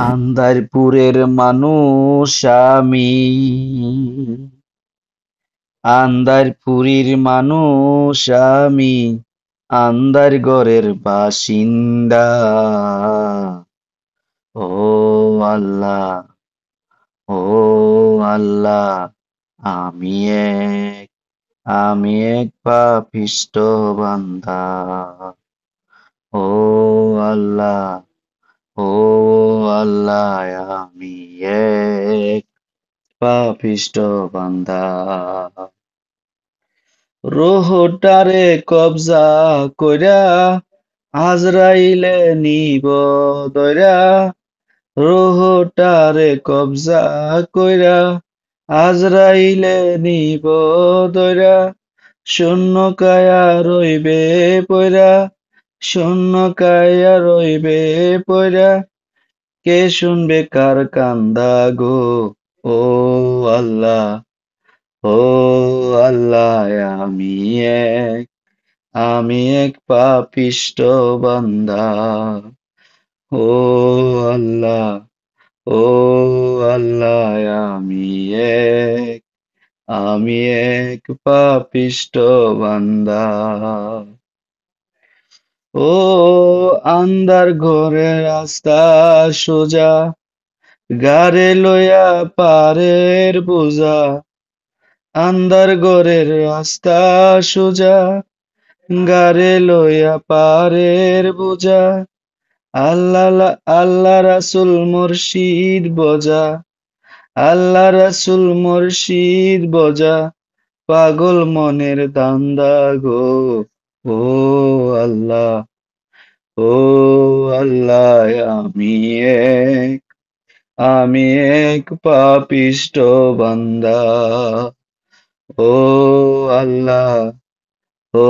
আন্দারপুরের মানুষ আমি, আন্দারপুরীর মানুষ আমি, আন্দারগড়ের বাসিন্দা। ও আল্লাহ, ও আল্লাহ, আমি এক আমি এক পাপিষ্ঠ বান্দা। ও আল্লাহ, ও আল্লাহ, আমি এক পাপিষ্ঠ বান্দা। রোহটারে কবজা কইরা আজরাইলে নিব দইরা। রোহটারে কবজা কইরা আজরাইলে নিব দইরা। শূন্য কায়া রইবে পইরা, শূন্য কায়া রইবে পইরা। কে শুনবে কার কান্দা গো? ও আল্লাহ, ও আল্লাহ, এক আমি এক পাপিষ্ঠ বান্দা। ও আল্লাহ, ও আল্লাহ, এক আমি এক পাপিষ্ঠ বান্দা। ও আন্দার ঘরে রাস্তা সোজা, গারে লইয়া পারের বোঝা। আন্দার ঘরের রাস্তা সোজা, গারে লইয়া পারের বোঝা। আল্লাহ আল্লাহ রাসুল মুর্শিদ বজা, আল্লাহ রাসুল মুর্শিদ বজা। পাগল মনের দান্দা গো। ও আল্লাহ, ও আল্লাহ, এক আমি এক পাপিষ্ঠ বান্দা। ও আল্লাহ, ও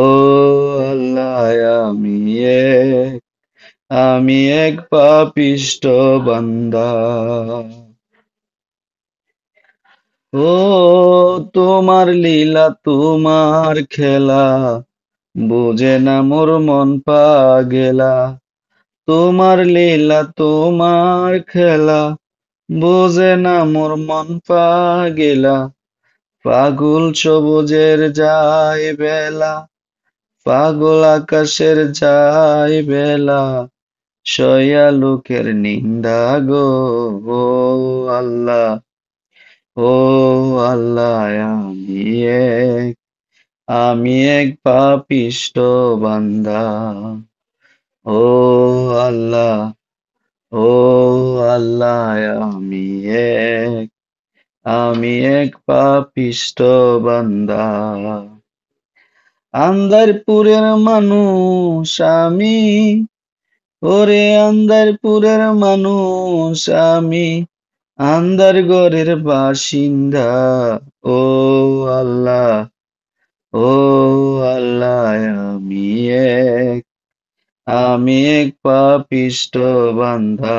আল্লাহ, এক আমি এক পাপিষ্ঠ বান্দা। ও তোমার লীলা তোমার খেলা, বুঝে না মোর মন পাগেলা। তোমার লীলা তোমার খেলা, বুঝে না মোর মন পাগেলা। পাগল সবুজের যায় বেলা, পাগল আকাশের যায় বেলা। সয়া লোকের নিন্দা গো। ও আল্লাহ, ও আল্লাহ, এক আমি এক পাপিষ্ঠ বান্দা। ও আল্লাহ, ও আল্লাহ, এক আমি এক পাপিষ্ঠ বান্দা। আন্দারপুরের মানুষ আমি, ওরে আন্দারপুরের মানুষ আমি, আন্দারগড়ের বাসিন্দা। ও আল্লাহ, ও আল্লাহ, এক আমি এক পাপিষ্ঠ বান্দা।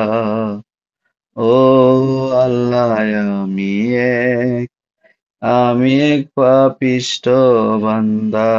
ও আল্লাহ, এক আমি এক পাপিষ্ঠ বান্দা।